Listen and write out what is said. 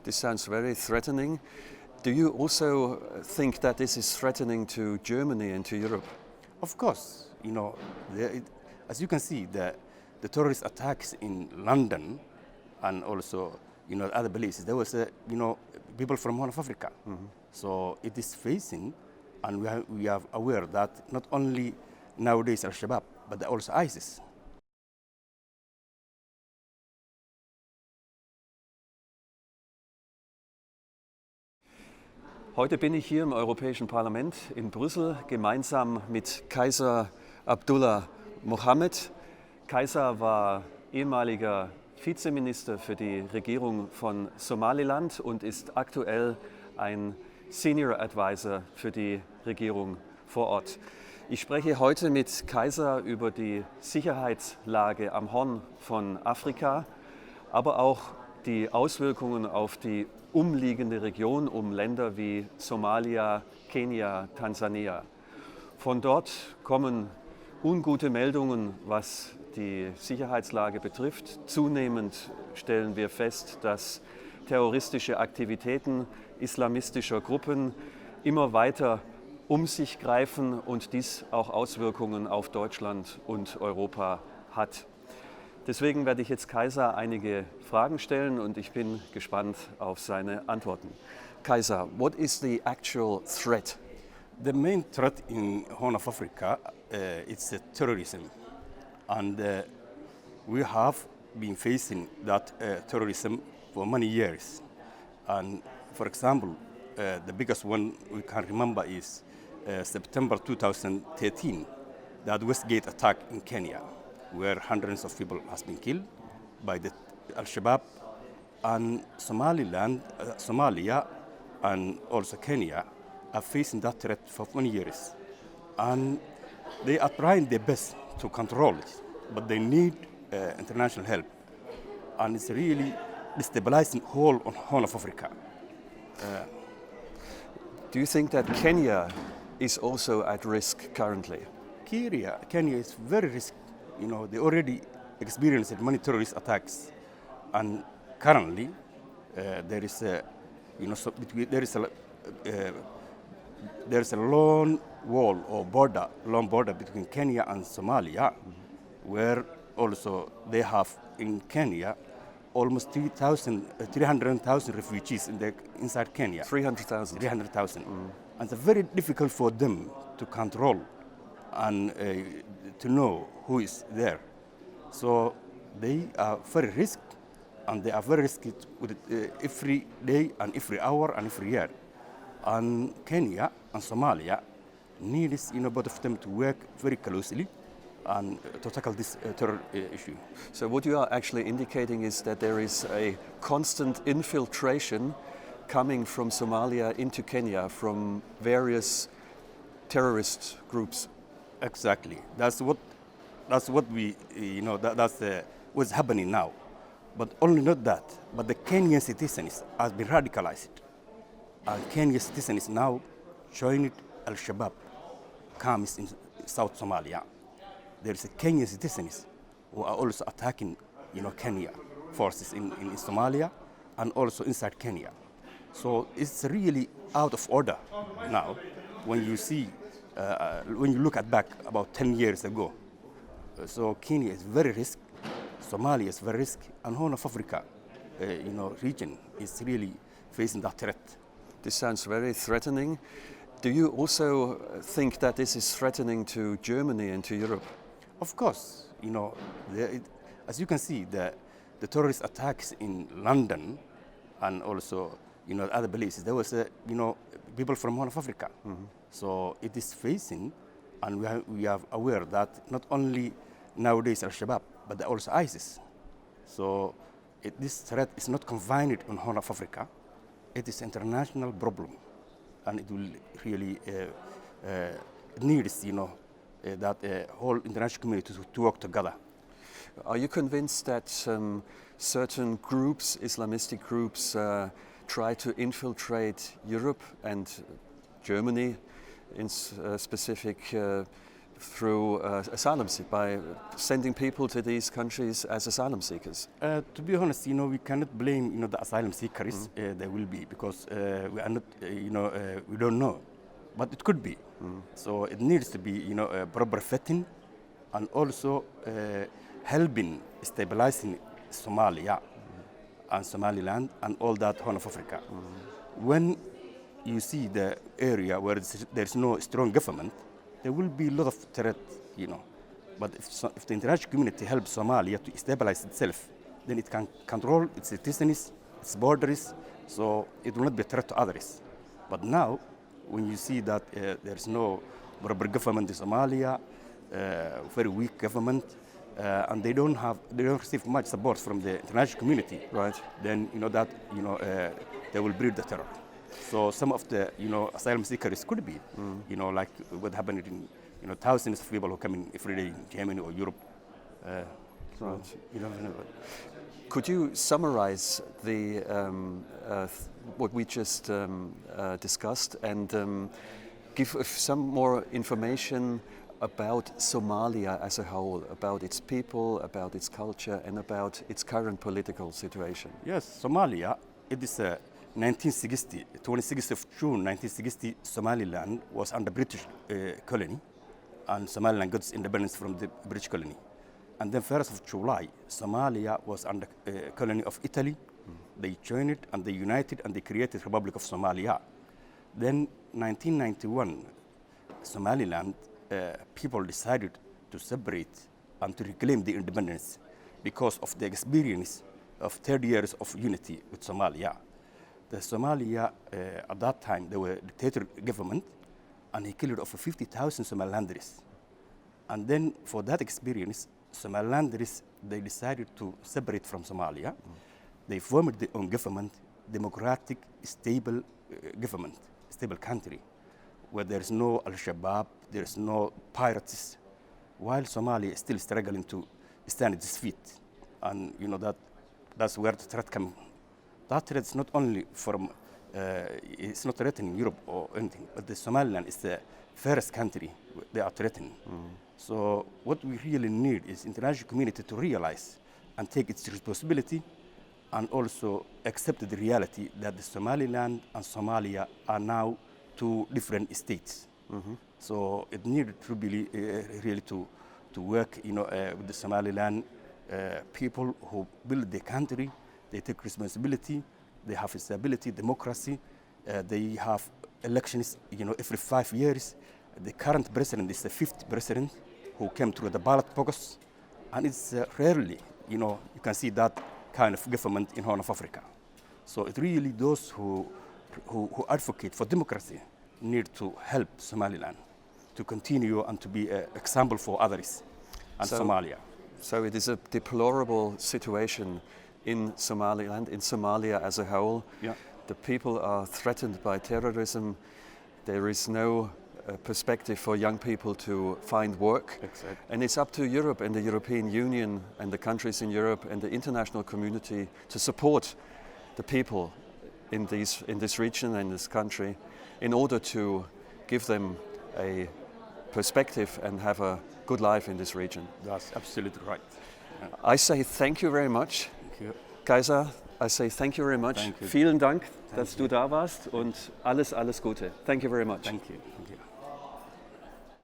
This sounds very threatening. Do you also think that this is threatening to Germany and to Europe? Of course, as you can see, the terrorist attacks in London and also other places, there was people from Horn of Afrika. Mm-hmm. So it is facing, and we are aware that not only nowadays Al-Shabaab, but also ISIS. Heute bin ich hier im Europäischen Parlament in Brüssel gemeinsam mit Kaysar Abdullah Mohamed. Kaysar war ehemaliger Vizeminister für die Regierung von Somaliland und ist aktuell ein Senior Advisor für die Regierung vor Ort. Ich spreche heute mit Kaysar über die Sicherheitslage am Horn von Afrika, aber auch die Auswirkungen auf die umliegende Region um Länder wie Somalia, Kenia, Tansania. Von dort kommen ungute Meldungen, was die Sicherheitslage betrifft. Zunehmend stellen wir fest, dass terroristische Aktivitäten islamistischer Gruppen immer weiter um sich greifen und dies auch Auswirkungen auf Deutschland und Europa hat. Deswegen werde ich jetzt Kaysar einige Fragen stellen und ich bin gespannt auf seine Antworten. Kaysar, what is the actual threat? The main threat in Horn of Africa is terrorism, and we have been facing that terrorism for many years. And for example, the biggest one we can remember is September 2013, that Westgate attack in Kenya, where hundreds of people has been killed by the Al-Shabaab, and Somaliland, Somalia, and also Kenya are facing that threat for many years. And they are trying their best to control it, but they need international help. And it's really destabilizing whole on Horn of Africa. Do you think that Kenya is also at risk currently? Kenya is very risky. They already experienced many terrorist attacks, and currently there is a long wall or long border between Kenya and Somalia, where also they have in Kenya almost 300,000 refugees inside Kenya. 300,000. 300,000. And it's very difficult for them to control and to know who is there. So they are very risky, and they are very risky with every day and every hour and every year. And Kenya and Somalia needs both of them to work very closely and to tackle this terror issue. So what you are actually indicating is that there is a constant infiltration coming from Somalia into Kenya from various terrorist groups. Exactly. That's what we that's what's happening now. But only not that, but the Kenyan citizens have been radicalized, and Kenyan citizens now joined Al-Shabaab camps in South Somalia. There is a Kenyan citizens who are also attacking, Kenya forces in Somalia and also inside Kenya. So it's really out of order now when you see, when you look at back about 10 years ago. So Kenya is very risky, Somalia is very risky, and Horn of Africa, region is really facing that threat. This sounds very threatening. Do you also think that this is threatening to Germany and to Europe? Of course, as you can see, the terrorist attacks in London and also other places, there was people from Horn of Afrika. Mm-hmm. So it is facing, and we are aware that not only nowadays Al-Shabaab, but also ISIS. So this threat is not confined on Horn of Africa. It is an international problem, and it will really needs that whole international community to work together. Are you convinced that certain groups, Islamistic groups, try to infiltrate Europe and Germany in specific through asylum by sending people to these countries as asylum seekers? To be honest, we cannot blame the asylum seekers. They will be because we are not, we don't know, but it could be. So it needs to be, a proper vetting, and also helping stabilizing Somalia and Somaliland and all that Horn of Afrika. When you see the area where there's no strong government, there will be a lot of threat, But if the international community helps Somalia to stabilize itself, then it can control its citizens, its borders, so it will not be a threat to others. But now, when you see that there's no proper government in Somalia, very weak government, and they don't receive much support from the international community, right? Then they will breed the terror. So some of the asylum seekers could be, like what happened in thousands of people who come in every day in Germany or Europe. Right. You don't know. Could you summarize the what we just discussed and give some more information about Somalia as a whole, about its people, about its culture, and about its current political situation? Yes, Somalia, it is 1960, 26th of June 1960, Somaliland was under British colony, and Somaliland got its independence from the British colony. And then 1st of July, Somalia was under colony of Italy. They joined it, and they united, and they created Republic of Somalia. Then 1991, Somaliland people decided to separate and to reclaim the independence because of the experience of 30 years of unity with Somalia. The Somalia, at that time, they were a dictator government, and he killed over 50,000 Somalilanders. And then for that experience, Somalilanders, they decided to separate from Somalia. They formed their own government, democratic, stable government, stable country, where there's no Al-Shabaab, there's no pirates, while Somalia is still struggling to stand its feet. And that's where the threat comes. That threat is not only from, it's not threatening Europe or anything, but the Somaliland is the first country they are threatening. So what we really need is international community to realize and take its responsibility, and also accept the reality that the Somaliland and Somalia are now two different states. So it needed to be really to work, with the Somaliland people who build the country. They take responsibility. They have stability, democracy. They have elections, every 5 years. The current president is the 5th president who came through the ballot box, and it's rarely, you can see that kind of government in Horn of Afrika. So it really those who advocate for democracy need to help Somaliland to continue and to be an example for others and Somalia. So it is a deplorable situation in Somaliland, in Somalia as a whole. Yeah. The people are threatened by terrorism. There is no perspective for young people to find work. Exactly. And it's up to Europe and the European Union and the countries in Europe and the international community to support the people in this region and this country in order to give them a perspective and have a good life in this region. That's absolutely right. Yeah. I say thank you very much. Thank you. Kaysar, I say thank you very much. Thank you. Vielen Dank, dass du da warst, und alles Gute. Thank you very much. Thank you. Thank you.